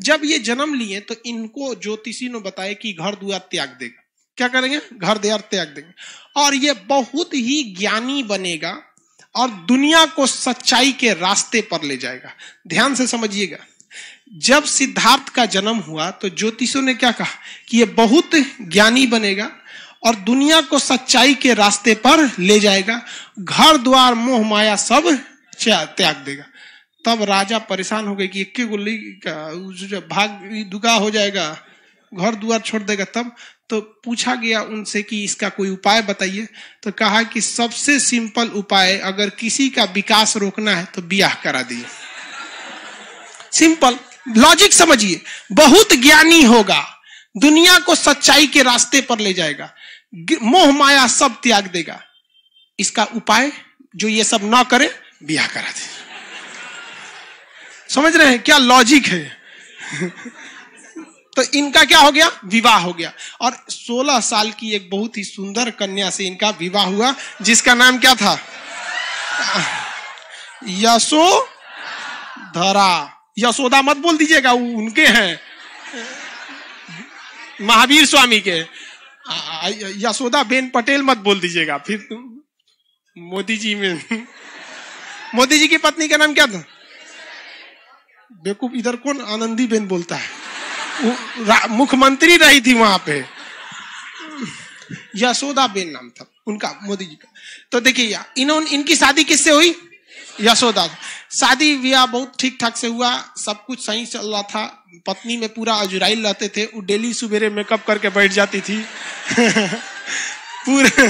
जब ये जन्म लिए तो इनको ज्योतिषी ने बताया कि घर द्वार त्याग देगा। क्या करेंगे? घर द्वार त्याग देंगे, और ये बहुत ही ज्ञानी बनेगा और दुनिया को सच्चाई के रास्ते पर ले जाएगा। ध्यान से समझिएगा, जब सिद्धार्थ का जन्म हुआ तो ज्योतिषियों ने क्या कहा कि ये बहुत ज्ञानी बनेगा और दुनिया को सच्चाई के रास्ते पर ले जाएगा, घर द्वार मोह माया सब त्याग देगा। तब राजा परेशान हो गए कि एक गोली का भाग दुगा हो जाएगा, घर द्वार छोड़ देगा। तब तो पूछा गया उनसे कि इसका कोई उपाय बताइए। तो कहा कि सबसे सिंपल उपाय, अगर किसी का विकास रोकना है तो ब्याह करा दिए। सिंपल लॉजिक समझिए, बहुत ज्ञानी होगा, दुनिया को सच्चाई के रास्ते पर ले जाएगा, मोह माया सब त्याग देगा। इसका उपाय जो ये सब ना करे, ब्याह करा दे। समझ रहे हैं क्या लॉजिक है? तो इनका क्या हो गया? विवाह हो गया, और 16 साल की एक बहुत ही सुंदर कन्या से इनका विवाह हुआ, जिसका नाम क्या था? यशोधरा। यशोदा मत बोल दीजिएगा, वो उनके हैं, महावीर स्वामी के। यशोदा बेन पटेल मत बोल दीजिएगा, फिर मोदी जी में। मोदी जी की पत्नी का नाम क्या था? बेवकूफ, इधर कौन आनंदी बेन बोलता है? मुख्यमंत्री रही थी वहां पे, यशोदा बेन नाम था उनका, मोदी जी का। तो देखिए इनकी शादी किससे हुई? यशोदा। शादी ब्याह बहुत ठीक ठाक से हुआ, सब कुछ सही चल रहा था। पत्नी में पूरा अजुराइल रहते थे, वो डेली सुबेरे मेकअप करके बैठ जाती थी। पूरा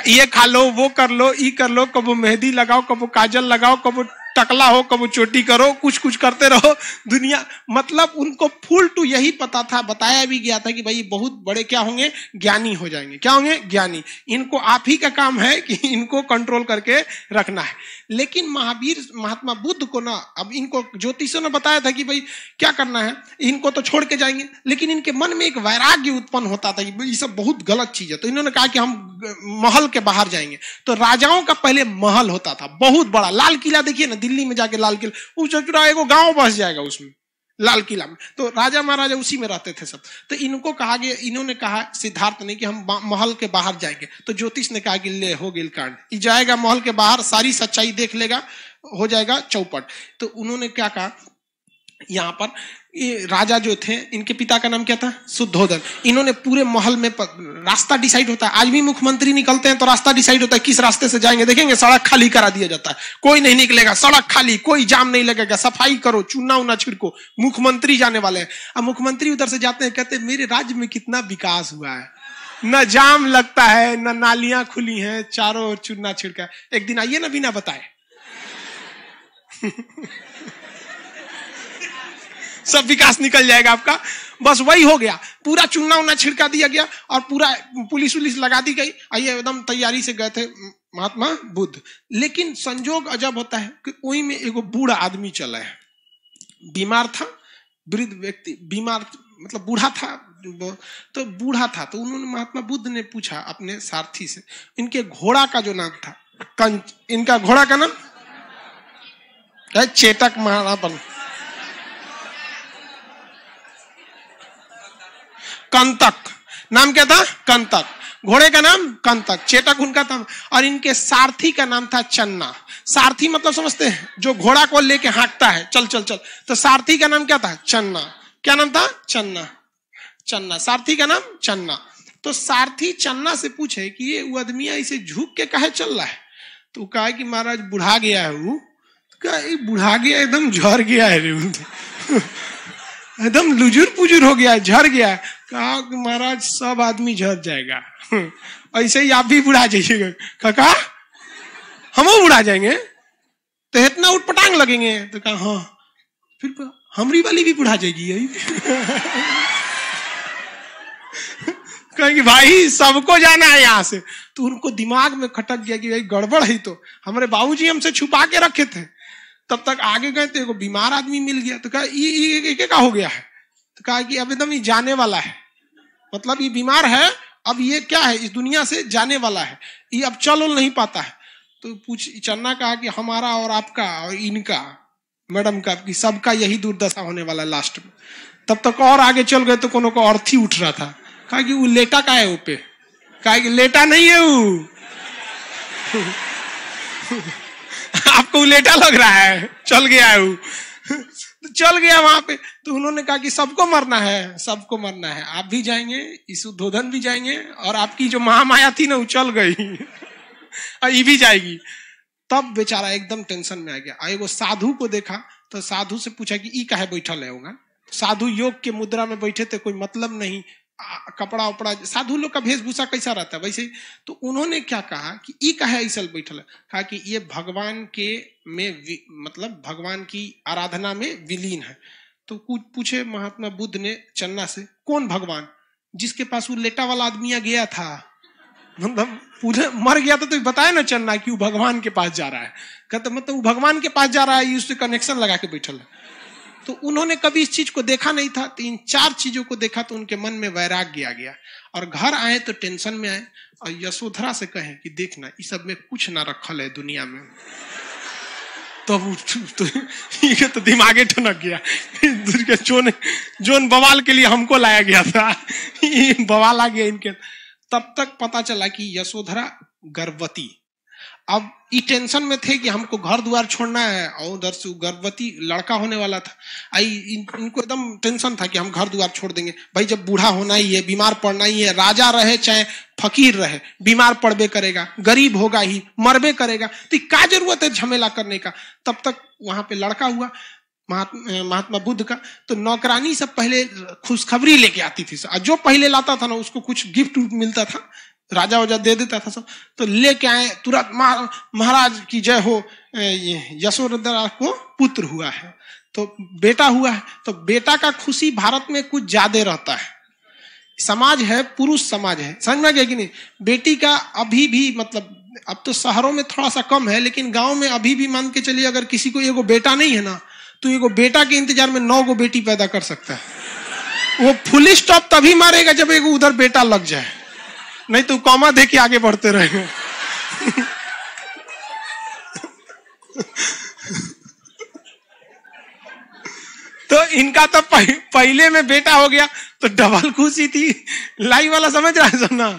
ये खा लो, वो कर लो, ये कर लो, कबो मेहंदी लगाओ, कबो काजल लगाओ, कबो टकला हो, कबो चोटी करो, कुछ कुछ करते रहो दुनिया। मतलब उनको फुल टू यही पता था, बताया भी गया था कि भाई बहुत बड़े क्या होंगे? ज्ञानी हो जाएंगे। क्या होंगे? ज्ञानी। इनको आप ही का काम है कि इनको कंट्रोल करके रखना है। लेकिन महात्मा बुद्ध को ना, अब इनको ज्योतिषियों ने बताया था कि भाई क्या करना है, इनको तो छोड़ के जाएंगे, लेकिन इनके मन में एक वैराग्य उत्पन्न होता था कि ये सब बहुत गलत चीज है। तो इन्होंने कहा कि हम महल के बाहर जाएंगे। तो राजाओं का पहले महल होता था, बहुत बड़ा, लाल किला देखिए ना, दिल्ली में जाके लाल किला, उस चौराहे गांव बस जाएगा उसमें, लाल किला में। तो राजा महाराजा उसी में रहते थे सब। तो इनको कहा गया, इन्होंने कहा सिद्धार्थ ने कि हम महल के बाहर जाएंगे। तो ज्योतिष ने कहा कि ले हो गेल कांड, ये जाएगा महल के बाहर, सारी सच्चाई देख लेगा, हो जाएगा चौपट। तो उन्होंने क्या कहा, यहाँ पर ये राजा जो थे, इनके पिता का नाम क्या था? शुद्धोधन। इन्होंने पूरे महल में रास्ता डिसाइड होता है। आज भी मुख्यमंत्री निकलते हैं तो रास्ता डिसाइड होता है, किस रास्ते से जाएंगे। देखेंगे सड़क खाली करा दिया जाता है, कोई नहीं निकलेगा, सड़क खाली, कोई जाम नहीं लगेगा, सफाई करो, चूना उना छिड़को, मुख्यमंत्री जाने वाले हैं। अब मुख्यमंत्री उधर से जाते हैं, कहते हैं मेरे राज्य में कितना विकास हुआ है, न जाम लगता है, न नालियां खुली हैं, चारों ओर चूना छिड़का है। एक दिन आइए ना, बिना बताए सब विकास निकल जाएगा आपका। बस वही हो गया, पूरा चूना उना छिड़का दिया गया और पूरा पुलिस उलिस लगा दी गई। आइए एकदम तैयारी से गए थे महात्मा बुद्ध। लेकिन संजोग अजब होता है कि वही में एगो बूढ़ा आदमी चला है, बीमार था, वृद्ध व्यक्ति, बीमार मतलब बूढ़ा था। तो बूढ़ा था तो उन्होंने, महात्मा बुद्ध ने पूछा अपने सारथी से, इनके घोड़ा का जो नाम था कंच, इनका घोड़ा का नाम चेतक महारापन, कंतक, नाम क्या था? कंतक। घोड़े का नाम कंतक, चेतक उनका था। और इनके सारथी का नाम था चन्ना। सारथी मतलब समझते हैं, जो घोड़ा को लेके हाँकता है, चल चल चल। तो सारथी का नाम क्या था? चन्ना। क्या नाम था? चन्ना। चन्ना, सारथी का नाम चन्ना। तो सारथी चन्ना से पूछे कि ये वो आदमी ऐसे झुक के काहे चल रहा है? तो कहा कि महाराज बुढ़ा गया है वो। तो कहा बुढ़ा गया, एकदम झड़ गया है रे, एकदम लुजुर पुजुर हो गया है, झड़ गया है। कहा कि महाराज सब आदमी झड़ जाएगा, ऐसे ही आप भी बुढ़ा जाइएगा। काका हम बुढ़ा जाएंगे तो इतना उठपटांग लगेंगे। तो कहा हाँ, फिर हमारी वाली भी बुढ़ा जाएगी यही। कहेंगे भाई सबको जाना है यहाँ से। तो उनको दिमाग में खटक गया कि भाई गड़बड़ है। तो हमारे बाबूजी हमसे छुपा के रखे थे, तब तक आगे गए तो एक बीमार आदमी मिल गया। तो कहा ये क्या हो गया है? तो कहा कि अब एकदम ये जाने वाला है, मतलब ये बीमार है, अब ये क्या है, इस दुनिया से जाने वाला है, ये अब चल नहीं पाता है। तो चन्ना कहा कि हमारा और आपका और इनका मैडम का कि सबका यही दुर्दशा होने वाला लास्ट में। तब तक और आगे चल गए तो कोनो को अर्थी उठ रहा था, कहा कि वो लेटा का है, वो पे कहा कि लेटा नहीं है वो आपको लेटा लग रहा है, चल गया है वो तो चल गया वहां पे। तो उन्होंने कहा कि सबको मरना है, सबको मरना है, आप भी जाएंगे, इस उद्बोधन भी जाएंगे, और आपकी जो महामाया थी ना वो चल गई और ये भी जाएगी। तब बेचारा एकदम टेंशन में आ गया। एगो साधु को देखा तो साधु से पूछा कि ई काहे बैठल है होगा। साधु योग के मुद्रा में बैठे थे, कोई मतलब नहीं, कपड़ा उपड़ा साधु लोग का वेशभूषा कैसा रहता है वैसे। तो उन्होंने क्या कहा कि ई काहे ऐसा बैठल है, कहा कि ये भगवान के में मतलब भगवान की आराधना में विलीन है। तो कुछ पूछे महात्मा बुद्ध ने चन्ना से, कौन भगवान? जिसके पास वो लेटा वाला आदमी गया था, मतलब मर गया था, तो बताया ना चन्ना कि वो भगवान के पास जा रहा है। कहते मतलब वो भगवान के पास जा रहा है, उससे कनेक्शन लगा के बैठल है। तो उन्होंने कभी इस चीज को देखा नहीं था। तो इन 4 चीजों को देखा तो उनके मन में वैराग्य आ गया, और घर आए तो टेंशन में आए, और यशोधरा से कहें कि देखना इस सब में कुछ ना रखल है दुनिया में। तो दिमागे ठनक गया, जोन बवाल के लिए हमको लाया गया था बवाल आ गया इनके। तब तक पता चला कि यशोधरा गर्भवती। अब ये टेंशन में थे कि हमको घर द्वार छोड़ना है, और उधर से गर्भवती लड़का होने वाला था। इनको एकदम टेंशन था कि हम घर द्वार छोड़ देंगे। भाई जब बूढ़ा होना ही है, बीमार पड़ना ही है, राजा रहे चाहे फकीर रहे, बीमार पड़बे करेगा, गरीब होगा ही, मरबे करेगा, तो क्या जरूरत है झमेला करने का। तब तक वहां पे लड़का हुआ महात्मा बुद्ध का। तो नौकरानी सब पहले खुशखबरी लेके आती थी, जो पहले लाता था ना उसको कुछ गिफ्ट मिलता था, राजा वजा दे देता था सब। तो लेके आए तुरंत, महाराज की जय हो, यशोधरा को पुत्र हुआ है, तो बेटा हुआ है। तो बेटा का खुशी भारत में कुछ ज्यादा रहता है। समाज है, पुरुष समाज है, समझ में गया कि नहीं। बेटी का अभी भी मतलब, अब तो शहरों में थोड़ा सा कम है, लेकिन गांव में अभी भी मान के चलिए, अगर किसी को एगो बेटा नहीं है ना, तो एगो बेटा के इंतजार में 9 गो बेटी पैदा कर सकता है। वो फुल स्टॉप तभी मारेगा जब एगो उधर बेटा लग जाए, नहीं तो कॉमा दे के आगे बढ़ते रहेंगे तो इनका तो पहले में बेटा हो गया तो डबल खुशी थी। लाइव वाला समझ रहा है सब ना,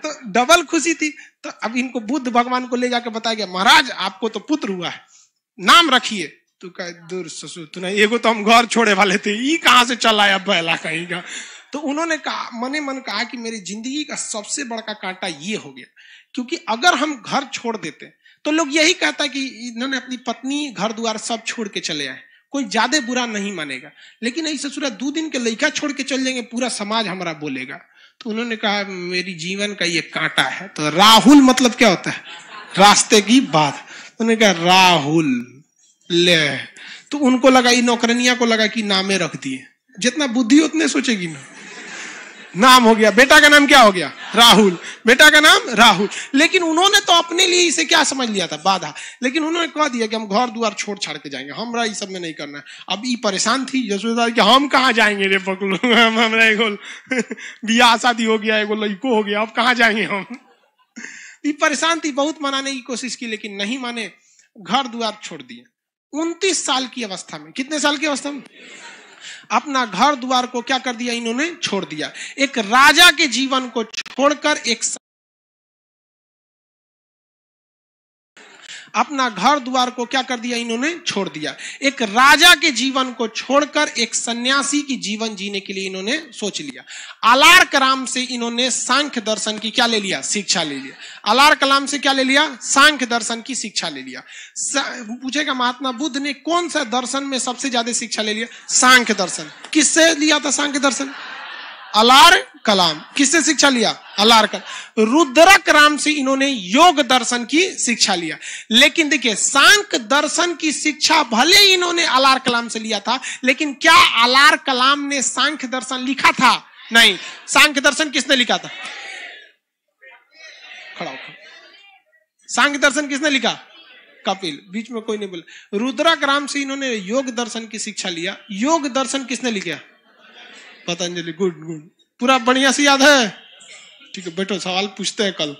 तो डबल खुशी थी। तो अब इनको बुद्ध भगवान को ले जाकर बताया गया, महाराज आपको तो पुत्र हुआ है, नाम रखिए। तो कहा दूर ससुर, तू नहीं, एगो तो हम घर छोड़े वाले थे, ये कहां से चला आया बैला कहीं का। तो उन्होंने कहा, मने मन कहा कि मेरी जिंदगी का सबसे बड़ा कांटा ये हो गया, क्योंकि अगर हम घर छोड़ देते तो लोग यही कहता कि इन्होंने अपनी पत्नी घर द्वार सब छोड़ के चले आए, कोई ज्यादा बुरा नहीं मानेगा। लेकिन ऐसे ससुरा 2 दिन के लड़का छोड़ के चल जाएंगे, पूरा समाज हमारा बोलेगा। तो उन्होंने कहा मेरी जीवन का ये कांटा है। तो राहुल मतलब क्या होता है? रास्ते की बात। उन्होंने कहा राहुल ले। तो उनको लगा, ये नौकरनिया को लगा कि नामे रख दिए, जितना बुद्धि उतने सोचेगी ना। नाम हो गया, बेटा का नाम क्या हो गया? राहुल। बेटा का नाम राहुल। लेकिन उन्होंने तो अपने लिए इसे क्या समझ लिया था? बाधा। लेकिन उन्होंने कह दिया कि हम घर द्वार छोड़ छाड़ के जाएंगे, हमरा ये सब में नहीं करना है। अब ये परेशान थी यशोदा कि हम कहाँ जाएंगे रे पकड़ो, हमरा एगो बियाह शादी हो गया, एगो लड़को हो गया, अब कहाँ जाएंगे हम। ये परेशान थी, बहुत मनाने की कोशिश की लेकिन नहीं माने, घर द्वार छोड़ दिए। 29 साल की अवस्था में, कितने साल की अवस्था में? अपना घर द्वार को क्या कर दिया इन्होंने? छोड़ दिया। एक राजा के जीवन को छोड़कर अपना घर द्वार को क्या कर दिया इन्होंने? छोड़ दिया। एक राजा के जीवन को छोड़कर एक सन्यासी की जीवन जीने के लिए इन्होंने सोच लिया। अलार कलाम से इन्होंने सांख्य दर्शन की क्या ले लिया? शिक्षा ले लिया। अलार कलाम से क्या ले लिया? सांख्य दर्शन की शिक्षा ले लिया। पूछेगा महात्मा बुद्ध ने कौन सा दर्शन में सबसे ज्यादा शिक्षा ले लिया? सांख्य दर्शन। किससे लिया था सांख्य दर्शन? अलार कलाम। किससे शिक्षा लिया? अलार कलाम। रुद्रक राम से इन्होंने योग दर्शन की शिक्षा लिया। लेकिन देखिए, सांख्य दर्शन की शिक्षा भले ही इन्होंने अलार कलाम से लिया था, लेकिन क्या अलार कलाम ने सांख्य दर्शन लिखा था? नहीं। सांख्य दर्शन किसने लिखा था? खड़ा होकर। सांख्य दर्शन किसने लिखा? कपिल। बीच में कोई नहीं बोला। रुद्रक राम से इन्होंने योग दर्शन की शिक्षा लिया। योग दर्शन किसने लिखा? पतंजलि। गुड गुड, पूरा बढ़िया से याद है। ठीक है, बैठो, सवाल पूछते हैं कल।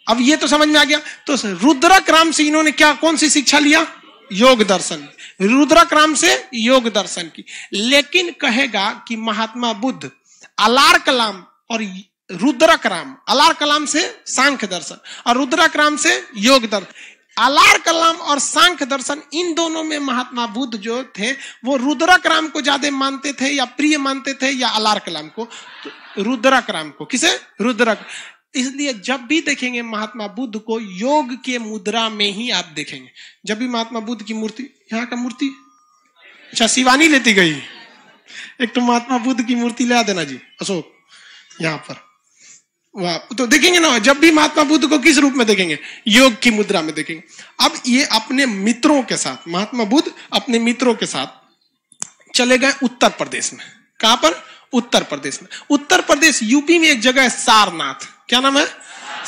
अब ये तो समझ में आ गया। तो रुद्रक राम से इन्होंने क्या, कौन सी शिक्षा लिया? योग दर्शन, रुद्रक राम से योग दर्शन की। लेकिन कहेगा कि महात्मा बुद्ध अलार कलाम और रुद्रक राम, अलार कलाम से सांख्य दर्शन और रुद्रक राम से योग दर्शन, अलार कलाम और सांख्य दर्शन, इन दोनों में महात्मा बुद्ध जो थे वो रुद्रक राम को ज्यादा मानते थे या प्रिय मानते थे या अलार कलाम को? तो रुद्रक राम को। किसे? रुद्रक। इसलिए जब भी देखेंगे महात्मा बुद्ध को योग के मुद्रा में ही आप देखेंगे। जब भी महात्मा बुद्ध की मूर्ति, यहाँ का मूर्ति अच्छा शिवानी लेती गई, एक तो महात्मा बुद्ध की मूर्ति ले देना जी अशोक यहाँ पर, वाह। तो देखेंगे ना, जब भी महात्मा बुद्ध को किस रूप में देखेंगे? योग की मुद्रा में देखेंगे। अब ये अपने मित्रों के साथ, महात्मा बुद्ध अपने मित्रों के साथ चले गए उत्तर प्रदेश में। कहां पर? उत्तर प्रदेश में। उत्तर प्रदेश यूपी में एक जगह है सारनाथ। क्या नाम है?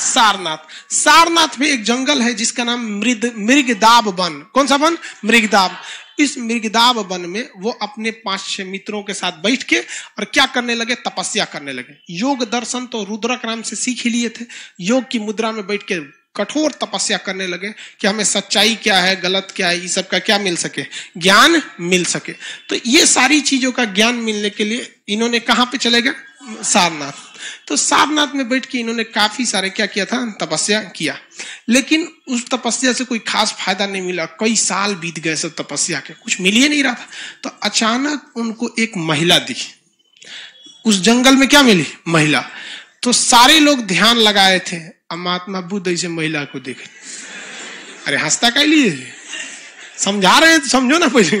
सारनाथ। सारनाथ में एक जंगल है जिसका नाम मृगदाब वन। कौन सा वन? मृगदाब। इस मृगदाब वन में वो अपने 5-6 मित्रों के साथ बैठ के और क्या करने लगे? तपस्या करने लगे। योग दर्शन तो रुद्रक राम से सीख ही लिए थे। योग की मुद्रा में बैठ के कठोर तपस्या करने लगे कि हमें सच्चाई क्या है, गलत क्या है, इस सब का क्या मिल सके? ज्ञान मिल सके। तो ये सारी चीजों का ज्ञान मिलने के लिए इन्होंने कहां पे चले गए? सारनाथ। तो सारनाथ में बैठ के इन्होंने काफी सारे क्या किया था? तपस्या किया। लेकिन उस तपस्या से कोई खास फायदा नहीं मिला। कई साल बीत गए सब तपस्या के, कुछ मिल ही नहीं रहा था। तो अचानक उनको एक महिला दिखी। उस जंगल में क्या मिली? महिला। तो सारे लोग ध्यान लगाए थे। अब महात्मा बुद्ध ऐसे महिला को देखे, अरे हंसता क्या लिए? समझा रहे हैं तो समझो ना। पहले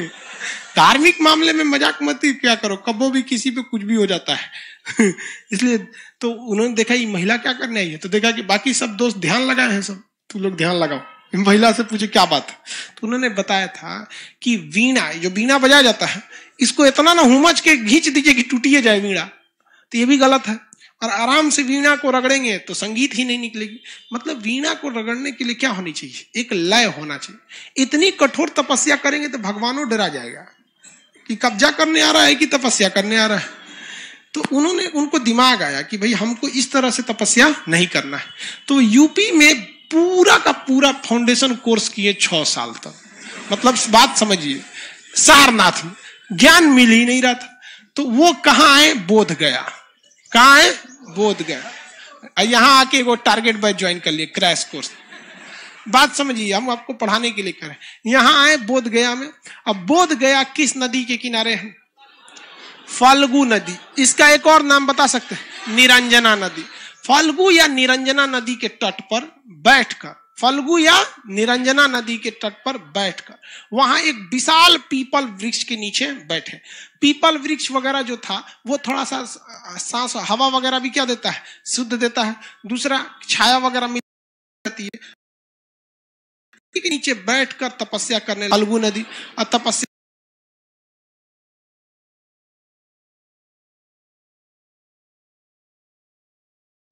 धार्मिक मामले में मजाक मत क्या करो, कबो भी किसी पे कुछ भी हो जाता है। इसलिए तो उन्होंने देखा ये महिला क्या करने आई है, तो देखा कि बाकी सब दोस्त ध्यान लगाए हैं, सब तुम लोग ध्यान लगाओ। महिला से पूछे क्या बात है, तो उन्होंने बताया था कि वीणा, जो वीणा बजाया जाता है, इसको इतना ना हुमच के खींच दीजिए कि टूटिए जाए वीणा, तो ये भी गलत है। और आराम से वीणा को रगड़ेंगे तो संगीत ही नहीं निकलेगी। मतलब वीणा को रगड़ने के लिए क्या होनी चाहिए? एक लय होना चाहिए। इतनी कठोर तपस्या करेंगे तो भगवानों डरा जाएगा कि कब्जा करने आ रहा है कि तपस्या करने आ रहा है। तो उनको दिमाग आया कि भाई हमको इस तरह से तपस्या नहीं करना है। तो यूपी में पूरा का पूरा फाउंडेशन कोर्स किए 6 साल तक। मतलब बात समझिए, सारनाथ में ज्ञान मिल ही नहीं रहा था। तो वो कहाँ आए? बोध गया। कहाँ है? बोध गया। यहाँ आके वो टारगेट बैच ज्वाइन कर लिए, क्रैश कोर्स। बात समझिए, हम आपको पढ़ाने के लिए करें। यहाँ आए बोध गया में। अब बोध गया किस नदी के किनारे है? फाल्गु नदी। इसका एक और नाम बता सकते हैं? निरंजना नदी। फाल्गु या निरंजना नदी के तट पर बैठकर, फाल्गु या निरंजना नदी के तट पर बैठकर वहां एक विशाल पीपल वृक्ष के नीचे बैठे। पीपल वृक्ष वगैरह जो था वो थोड़ा सा सांस, हवा वगैरह भी क्या देता है? शुद्ध देता है। दूसरा छाया वगैरह मिल जाती है। के नीचे बैठकर तपस्या करने फाल्गु नदी और तपस्या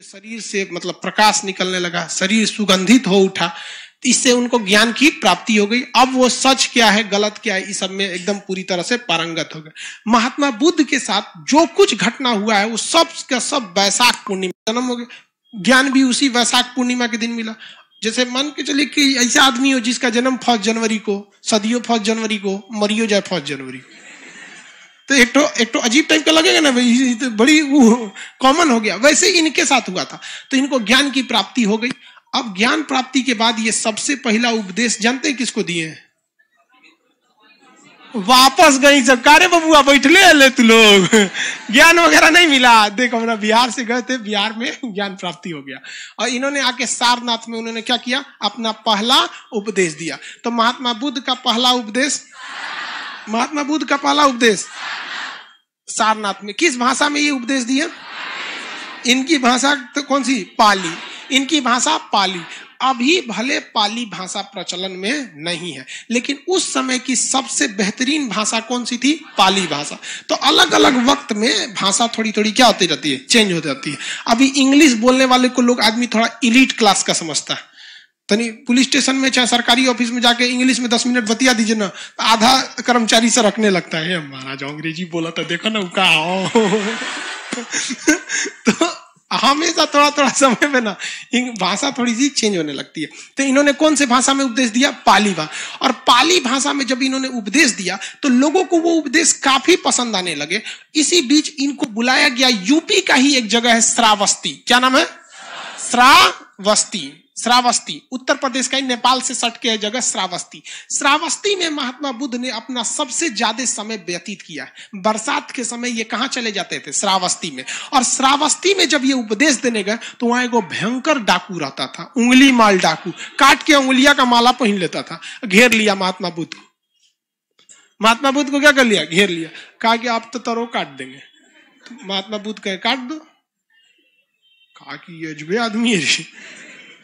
शरीर से मतलब प्रकाश निकलने लगा, शरीर सुगंधित हो उठा। इससे उनको ज्ञान की प्राप्ति हो गई। अब वो सच क्या है, गलत क्या है, इस सब में एकदम पूरी तरह से पारंगत हो गए। महात्मा बुद्ध के साथ जो कुछ घटना हुआ है वो सब का सब वैशाख पूर्णिमा जन्म हो गया। ज्ञान भी उसी वैशाख पूर्णिमा के दिन मिला। जैसे मान के चलिए कि ऐसा आदमी हो जिसका जन्म 1 जनवरी को, सदियों 1 जनवरी को, मरियो जाए 1 जनवरी को, तो एक तो अजीब टाइप का लगेगा ना भाई, तो बड़ी कॉमन हो गया। वैसे इनके साथ हुआ था। तो इनको ज्ञान की प्राप्ति हो गई। अब ज्ञान प्राप्ति के बाद ये सबसे पहला उपदेश जानते हैं किसको दिए हैं? वापस गई सब कारे बबुआ बैठले ले तू लोग, ज्ञान वगैरह नहीं मिला। देखो हमरा बिहार से गए थे, बिहार में ज्ञान प्राप्ति हो गया। और इन्होंने आके सारनाथ में उन्होंने क्या किया? अपना पहला उपदेश दिया। तो महात्मा बुद्ध का पहला उपदेश, महात्मा बुद्ध का पहला उपदेश सारनाथ में। किस भाषा में ये उपदेश दिया? इनकी भाषा तो कौन सी? पाली। इनकी भाषा पाली। अभी भले पाली भाषा प्रचलन में नहीं है, लेकिन उस समय की सबसे बेहतरीन भाषा कौन सी थी? पाली भाषा। तो अलग अलग वक्त में भाषा थोड़ी थोड़ी क्या होती रहती है? चेंज हो जाती है। अभी इंग्लिश बोलने वाले को लोग आदमी थोड़ा इलीट क्लास का समझता है। तनी पुलिस स्टेशन में चाहे सरकारी ऑफिस में जाके इंग्लिश में 10 मिनट बतिया दीजिए ना, तो आधा कर्मचारी से रखने लगता है, महाराज अंग्रेजी बोला था देखो ना का। तो हमेशा थोड़ा थोड़ा समय में ना भाषा थोड़ी सी चेंज होने लगती है। तो इन्होंने कौन से भाषा में उपदेश दिया? पाली भाषा। और पाली भाषा में जब इन्होंने उपदेश दिया तो लोगों को वो उपदेश काफी पसंद आने लगे। इसी बीच इनको बुलाया गया यूपी का ही एक जगह है श्रावस्ती। क्या नाम है? श्रावस्ती। श्रावस्ती उत्तर प्रदेश का ही, नेपाल से सट के है जगह श्रावस्ती। श्रावस्ती में महात्मा बुद्ध ने अपना सबसे ज्यादा समय व्यतीत किया है। बरसात के समय ये कहां चले जाते थे? श्रावस्ती में। और श्रावस्ती में जब ये उपदेश देने गए तो वहां एक भयंकर डाकू रहता था, उंगली माल डाकू, काट के उंगलियां का माला पहन लेता था। घेर लिया महात्मा बुद्ध को। महात्मा बुद्ध को क्या कर लिया? घेर लिया। कहा कि आप तो तरो काट देंगे। तो महात्मा बुद्ध कहे काट दो। कहा कि ये अजबे आदमी है,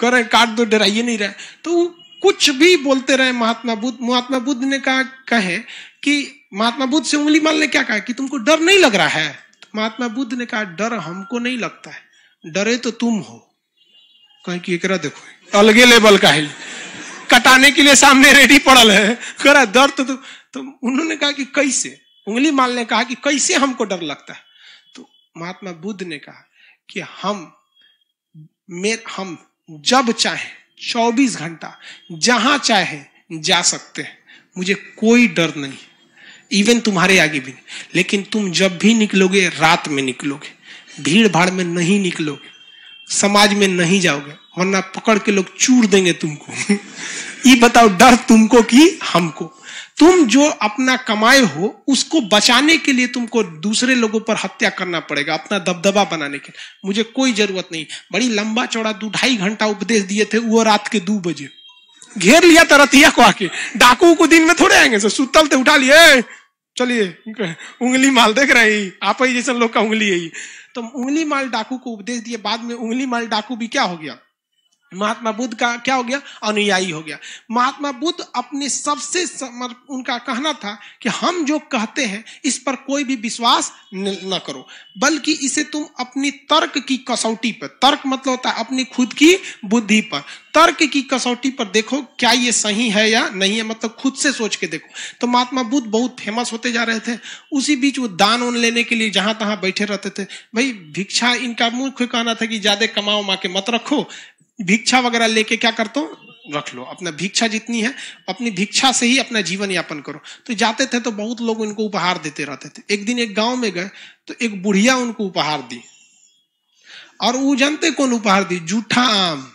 करे काट दो, डराइए नहीं रहे। तो कुछ भी बोलते रहे महात्मा बुद्ध। महात्मा बुद्ध ने कहे कि महात्मा बुद्ध से उंगली माल ने क्या कहा कि तुमको डर नहीं लग रहा है? तो महात्मा बुद्ध ने कहा डर हमको नहीं लगता है, डरे तो तुम हो। कहे कि एकरा देखो अलगे लेवल का है, कटाने के लिए सामने रेडी पड़ल है, करा डर तो उन्होंने कहा कि कैसे? उंगली माल ने कहा कि कैसे हमको डर लगता है? तो महात्मा बुद्ध ने कहा कि हम जब चाहे 24 घंटा जहां चाहे जा सकते हैं, मुझे कोई डर नहीं, इवन तुम्हारे आगे भी नहीं। लेकिन तुम जब भी निकलोगे रात में निकलोगे, भीड़ भाड़ में नहीं निकलोगे, समाज में नहीं जाओगे, वरना पकड़ के लोग चूर देंगे तुमको। ये बताओ डर तुमको कि हमको? तुम जो अपना कमाए हो उसको बचाने के लिए तुमको दूसरे लोगों पर हत्या करना पड़ेगा, अपना दबदबा बनाने के लिए। मुझे कोई जरूरत नहीं। बड़ी लंबा चौड़ा 2-2.5 घंटा उपदेश दिए थे, वो रात के 2 बजे घेर लिया था रतिया को आके। डाकू को दिन में थोड़े आएंगे, सुतल थे उठा लिए, चलिए उंगली माल देख रहे हैं आप ही जैसे लोग का उंगली है। तो उंगली माल डाकू को उपदेश दिए। बाद में उंगली माल डाकू भी क्या हो गया? महात्मा बुद्ध का क्या हो गया? अनुयायी हो गया। महात्मा बुद्ध अपने सबसे उनका कहना था कि हम जो कहते हैं इस पर कोई भी विश्वास न करो, बल्कि इसे तुम अपनी तर्क की कसौटी पर, तर्क मतलब होता है अपनी खुद की बुद्धि पर, तर्क की कसौटी पर देखो क्या ये सही है या नहीं है, मतलब खुद से सोच के देखो। तो महात्मा बुद्ध बहुत फेमस होते जा रहे थे। उसी बीच वो दान उन लेने के लिए जहां तहां बैठे रहते थे। भाई भिक्षा, इनका मुख्य कहना था कि ज्यादा कमाओ माँ के मत रखो, भिक्षा वगैरह लेके क्या करते हो रख लो, अपना भिक्षा जितनी है अपनी भिक्षा से ही अपना जीवन यापन करो। तो जाते थे तो बहुत लोग उनको उपहार देते रहते थे। एक दिन एक गांव में गए तो एक बुढ़िया उनको उपहार दी, और वो जानते कौन उपहार दी? जूठा आम।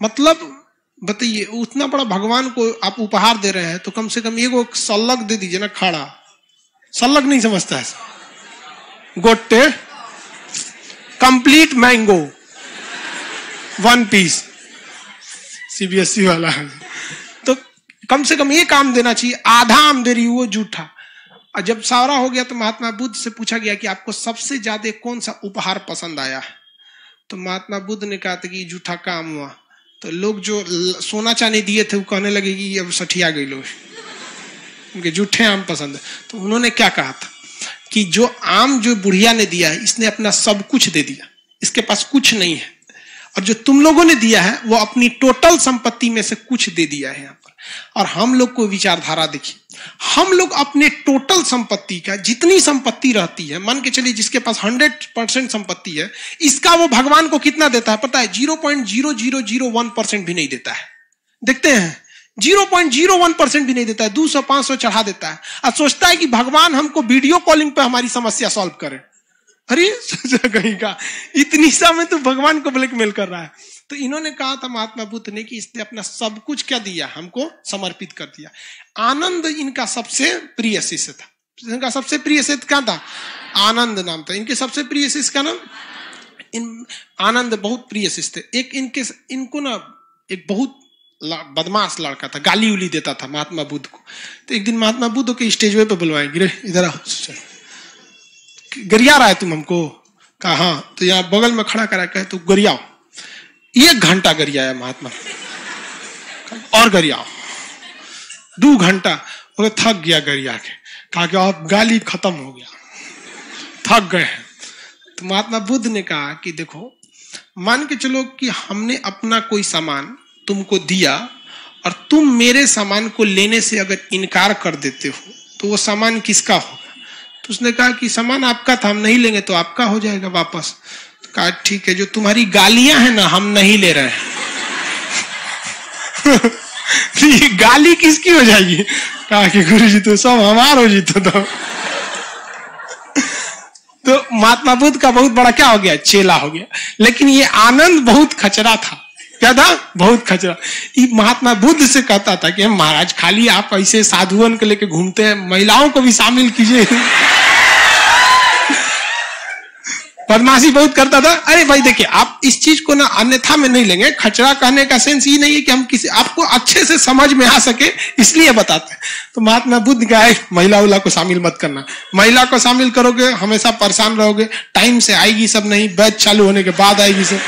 मतलब बताइए, उतना बड़ा भगवान को आप उपहार दे रहे हैं तो कम से कम एगो सल्लग दे दीजिए ना। खड़ा सल्लग नहीं समझता है, गोटे कंप्लीट मैंगो 1 पीस, सीबीएसई वाला है। तो कम से कम एक आम देना चाहिए, आधा आम दे रही वो जूठा। और जब सारा हो गया तो महात्मा बुद्ध से पूछा गया कि आपको सबसे ज्यादा कौन सा उपहार पसंद आया? तो महात्मा बुद्ध ने कहा था कि जूठा का आम हुआ। तो लोग जो सोना चांदी दिए थे वो कहने लगे कि अब सठिया गई लोग, उनके जूठे आम पसंद है। तो उन्होंने क्या कहा था कि जो आम जो बुढ़िया ने दिया है इसने अपना सब कुछ दे दिया, इसके पास कुछ नहीं है, और जो तुम लोगों ने दिया है वो अपनी टोटल संपत्ति में से कुछ दे दिया है यहाँ पर। और हम लोग को विचारधारा देखिए, हम लोग अपने टोटल संपत्ति का, जितनी संपत्ति रहती है, मान के चलिए जिसके पास 100% संपत्ति है, इसका वो भगवान को कितना देता है पता है? 0.0001% भी नहीं देता है। देखते हैं 0.01% भी नहीं देता है, 200-500 चढ़ा देता है और सोचता है कि भगवान हमको वीडियो कॉलिंग पे हमारी समस्या सॉल्व करे। अरे कहीं का इतनी समय तो भगवान को ब्लैकमेल कर रहा है। तो इन्होंने कहा था महात्मा बुद्ध ने कि इसने अपना सब कुछ क्या दिया, हमको समर्पित कर दिया। आनंद इनका सबसे प्रिय शिष्य था। इनका सबसे प्रिय शिष्य क्या था? आनंद नाम था इनके सबसे प्रिय शिष्य का नाम। आनंद बहुत प्रिय शिष्य थे। एक इनको ना एक बहुत बदमाश लड़का था, गाली उली देता था महात्मा बुद्ध को। तो एक दिन महात्मा बुद्ध के स्टेज पे बुलवाएंगे, गिरे इधर आओ, गरिया रहा है तुम हमको? कहा हाँ। तो यहाँ बगल में खड़ा करा कहे तो गरियाओ। 1 घंटा गरियाया महात्मा, और गरियाओ 2 घंटा। वो थक गया गरिया के, कहा कि अब गाली खत्म हो गया, थक गए हैं। तो महात्मा बुद्ध ने कहा कि देखो, मान के चलो कि हमने अपना कोई सामान तुमको दिया और तुम मेरे सामान को लेने से अगर इनकार कर देते हो तो वो सामान किसका होगा? तो उसने कहा कि सामान आपका था, हम नहीं लेंगे तो आपका हो जाएगा वापस। तो कहा ठीक है, जो तुम्हारी गालियां हैं ना हम नहीं ले रहे हैं। ये गाली किसकी हो जाएगी? कहा कि गुरुजी तो सब हमार हो जी। तो महात्मा बुद्ध का बहुत बड़ा क्या हो गया? चेला हो गया। लेकिन ये आनंद बहुत खचरा था। क्या था? बहुत खचरा। ये महात्मा बुद्ध से कहता था कि महाराज खाली आप ऐसे साधुओं को लेके घूमते हैं, महिलाओं को भी शामिल कीजिए। बदमाशी बहुत करता था। अरे भाई देखिए, आप इस चीज को ना अन्यथा में नहीं लेंगे। खचरा कहने का सेंस ये नहीं है कि हम किसी आपको अच्छे से समझ में आ सके इसलिए बताते हैं। तो महात्मा बुद्ध का है महिला उला को शामिल मत करना। महिला को शामिल करोगे हमेशा परेशान रहोगे। टाइम से आएगी सब नहीं, बैच चालू होने के बाद आएगी सब,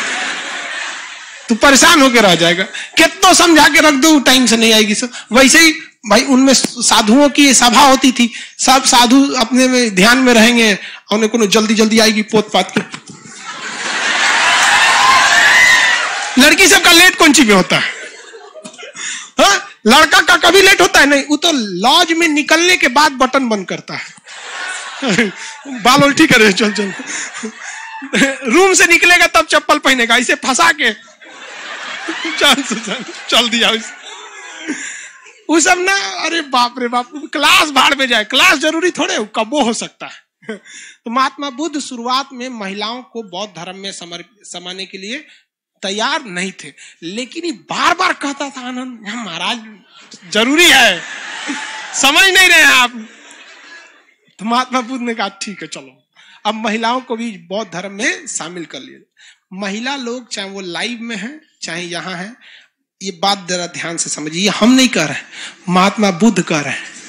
तो परेशान होकर रह जाएगा। कितना समझा के रख दो टाइम से नहीं आएगी सब। वैसे ही भाई उनमें साधुओं की सभा होती थी, सब साधु अपने में ध्यान में रहेंगे, उन्हें को जल्दी जल्दी आएगी पोत पात के। लड़की सबका लेट कौन सी में होता है? हाँ? लड़का का कभी लेट होता है नहीं, वो तो लॉज में निकलने के बाद बटन बंद करता है। बाल उल्टी करे, चल चल। रूम से निकलेगा तब चप्पल पहनेगा, इसे फंसा के चल दिया वो सब ना। अरे बाप रे बाप, क्लास भाड़ में जाए। क्लास जरूरी थोड़े कबो हो सकता है। तो महात्मा बुद्ध शुरुआत में महिलाओं को बौद्ध धर्म में समाने के लिए तैयार नहीं थे, लेकिन ये बार बार कहता था आनंद महाराज जरूरी है, समझ नहीं रहे हैं आप। तो महात्मा बुद्ध ने कहा ठीक है चलो, अब महिलाओं को भी बौद्ध धर्म में शामिल कर लिए। महिला लोग चाहे वो लाइव में है चाहे यहाँ है, ये बात जरा ध्यान से समझिए, हम नहीं कह रहे, महात्मा बुद्ध कह रहे हैं।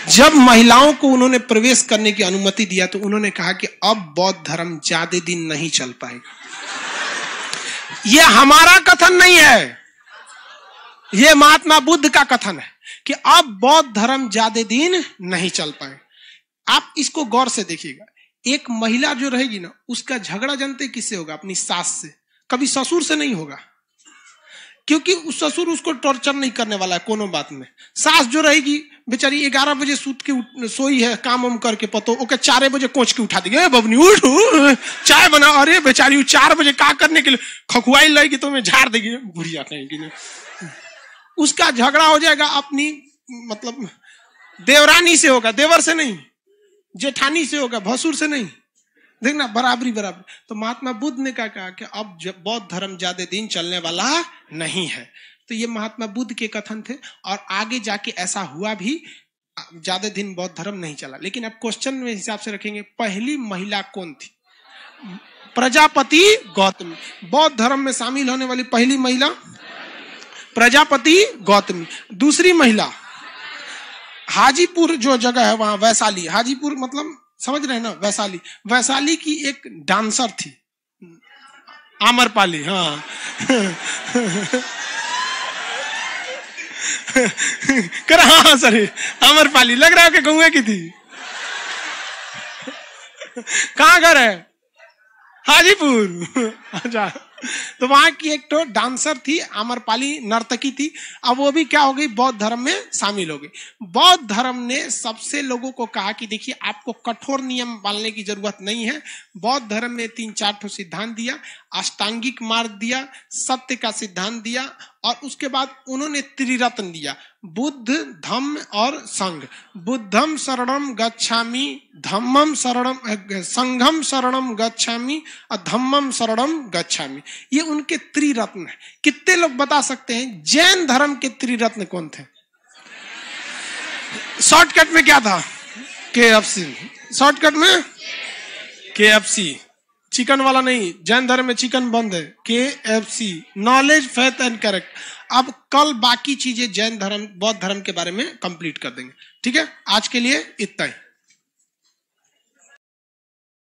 जब महिलाओं को उन्होंने प्रवेश करने की अनुमति दिया तो उन्होंने कहा कि अब बौद्ध धर्म ज्यादा दिन नहीं चल पाएगा। यह हमारा कथन नहीं है, यह महात्मा बुद्ध का कथन है कि अब बौद्ध धर्म ज्यादा दिन नहीं चल पाए। आप इसको गौर से देखिएगा। एक महिला जो रहेगी ना, उसका झगड़ा जानते किससे होगा? अपनी सास से, कभी ससुर से नहीं होगा, क्योंकि उस ससुर उसको टॉर्चर नहीं करने वाला है कोनो बात में। सास जो रहेगी बेचारी 11 बजे सूत के सोई है, काम वाम करके पतो ओके 4 बजे कोच के उठा देंगे, बबनी उठ चाय बना। अरे बेचारी 4 बजे का करने के लिए खखुआई लगेगी तो मैं झाड़ देगी, बुढ़िया कहेंगी। उसका झगड़ा हो जाएगा अपनी मतलब देवरानी से होगा, देवर से नहीं, जेठानी से होगा, भसुर से नहीं। देखना बराबरी बराबर। तो महात्मा बुद्ध ने कहा कि अब बौद्ध धर्म ज्यादा दिन चलने वाला नहीं है। तो ये महात्मा बुद्ध के कथन थे और आगे जाके ऐसा हुआ भी, ज्यादा दिन बौद्ध धर्म नहीं चला। लेकिन अब क्वेश्चन में हिसाब से रखेंगे, पहली महिला कौन थी? प्रजापति गौतमी। बौद्ध धर्म में शामिल होने वाली पहली महिला प्रजापति गौतमी। दूसरी महिला हाजीपुर जो जगह है वहां, वैशाली, हाजीपुर मतलब समझ रहे हैं ना, वैशाली। वैशाली की एक डांसर थी आम्रपाली। हाँ कर हाँ सर, आम्रपाली लग रहा है कि गौए की थी। कहाँ घर है? हाजीपुर। अच्छा, तो वहां की एक तो डांसर थी, आम्रपाली नर्तकी थी। अब वो भी क्या हो गई? बौद्ध धर्म में शामिल हो गई। बौद्ध धर्म ने सबसे लोगों को कहा कि देखिए आपको कठोर नियम पालने की जरूरत नहीं है। बौद्ध धर्म ने 3-4 ठो सिद्धांत दिया, अष्टांगिक मार्ग दिया, सत्य का सिद्धांत दिया और उसके बाद उन्होंने त्रिरत्न दिया, बुद्ध धम्म और संघ। बुद्धम शरणम गच्छामि, धम्मम शरणम, संघम शरणम गच्छामि और धम्मम शरणम गच्छामि। ये उनके त्रिरत्न है। कितने लोग बता सकते हैं जैन धर्म के त्रिरत्न कौन थे? शॉर्टकट में क्या था? KFC। शॉर्टकट में KFC, चिकन वाला नहीं। जैन धर्म में चिकन बंद है। KFC, knowledge, faith and correct. अब कल बाकी चीजें जैन धर्म बौद्ध धर्म के बारे में कंप्लीट कर देंगे। ठीक है, आज के लिए इतना ही।